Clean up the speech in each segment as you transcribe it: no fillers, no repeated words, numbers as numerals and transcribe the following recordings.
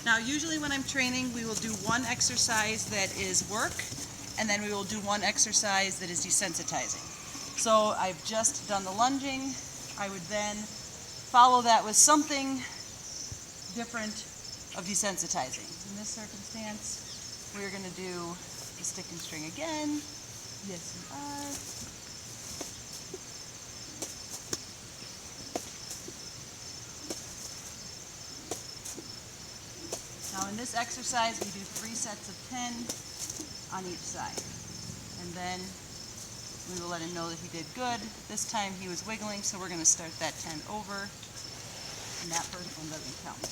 Now usually when I'm training, we will do one exercise that is work, and then we will do one exercise that is desensitizing. So I've just done the lunging. I would then follow that with something different of desensitizing. In this circumstance, we're going to do the stick and string again. Yes, you are. Now in this exercise, we do 3 sets of 10 on each side. And then we will let him know that he did good. This time he was wiggling, so we're going to start that 10 over. And that first one doesn't count.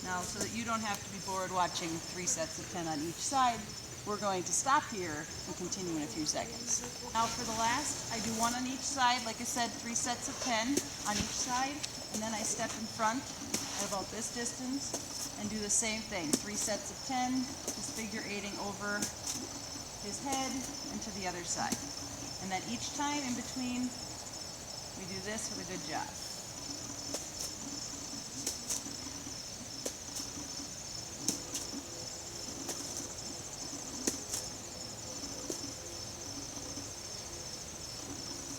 Now, so that you don't have to be bored watching 3 sets of 10 on each side, we're going to stop here and continue in a few seconds. Now for the last, I do 1 on each side. Like I said, 3 sets of 10 on each side, and then I step in front at about this distance and do the same thing. 3 sets of 10, just figure eighting over his head and to the other side. And then each time in between, we do this with a good job.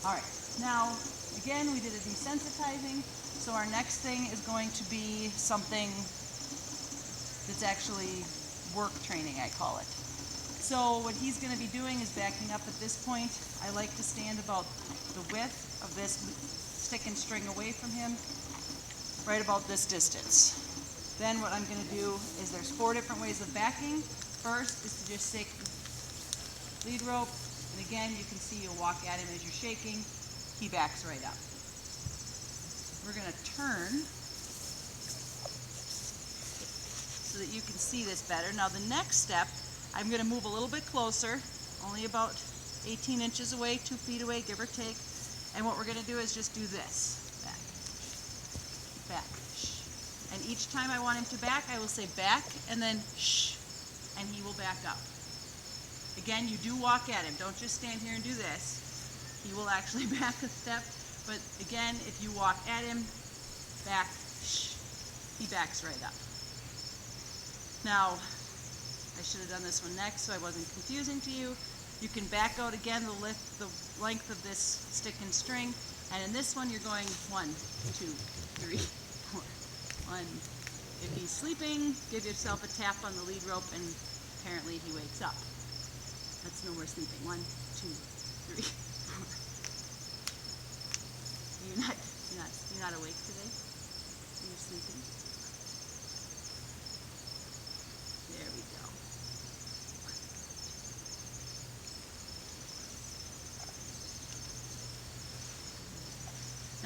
All right, now again we did a desensitizing, so our next thing is going to be something that's actually work training, I call it. So what he's going to be doing is backing up at this point. I like to stand about the width of this stick and string away from him, right about this distance. Then what I'm going to do is there's 4 different ways of backing. First is to just shake the lead rope. And again, you can see you'll walk at him as you're shaking. He backs right up. We're going to turn so that you can see this better. Now the next step, I'm going to move a little bit closer, only about 18 inches away, 2 feet away, give or take. And what we're going to do is just do this. Back, back, shh. And each time I want him to back, I will say back and then shh, and he will back up. Again, you do walk at him. Don't just stand here and do this. He will actually back a step. But again, if you walk at him, back, shh, he backs right up. Now, I should have done this one next so I wasn't confusing to you. You can back out again the length of this stick and string. And in this one, you're going 1, 2, 3, 4. 1. If he's sleeping, give yourself a tap on the lead rope and apparently he wakes up. That's no more sleeping. 1, 2, 3, 4. You're not awake today? You're sleeping? There we go.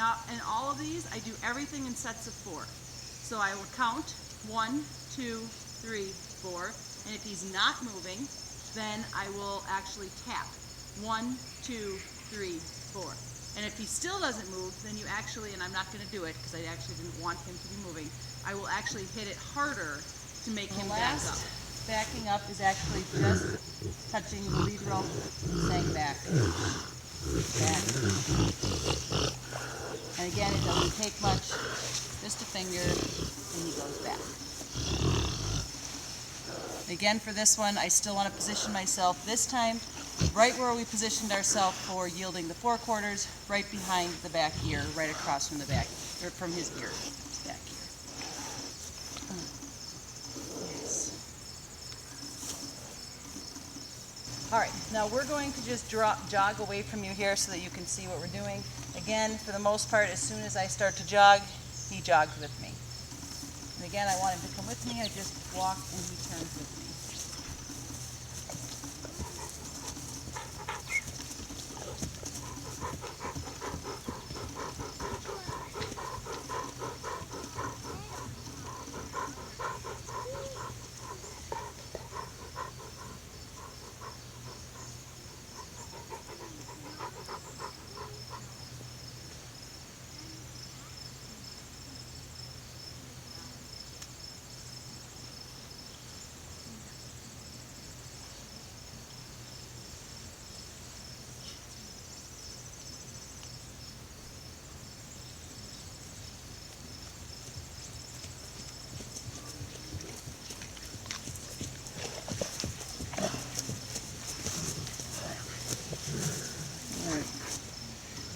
Now, in all of these, I do everything in sets of 4. So I will count 1, 2, 3, 4, and if he's not moving, then I will actually tap 1, 2, 3, 4. And if he still doesn't move, then you actually, and I'm not going to do it because I actually didn't want him to be moving, I will actually hit it harder to make him back up. Backing up is actually just touching the lead rope and saying back. Back. And again, it doesn't take much, just a finger, and he goes back. Again, for this one, I still want to position myself this time right where we positioned ourselves for yielding the 4/4, right behind the back ear, right across from the back, or from his ear, back ear. Yes. All right, now we're going to just jog away from you here so that you can see what we're doing. Again, for the most part, as soon as I start to jog, he jogs with me. And again, I want him to come with me. I just walk and he turns with me.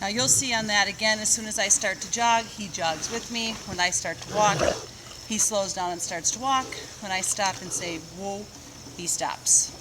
Now you'll see on that again, as soon as I start to jog, he jogs with me. When I start to walk, he slows down and starts to walk. When I stop and say, whoa, he stops.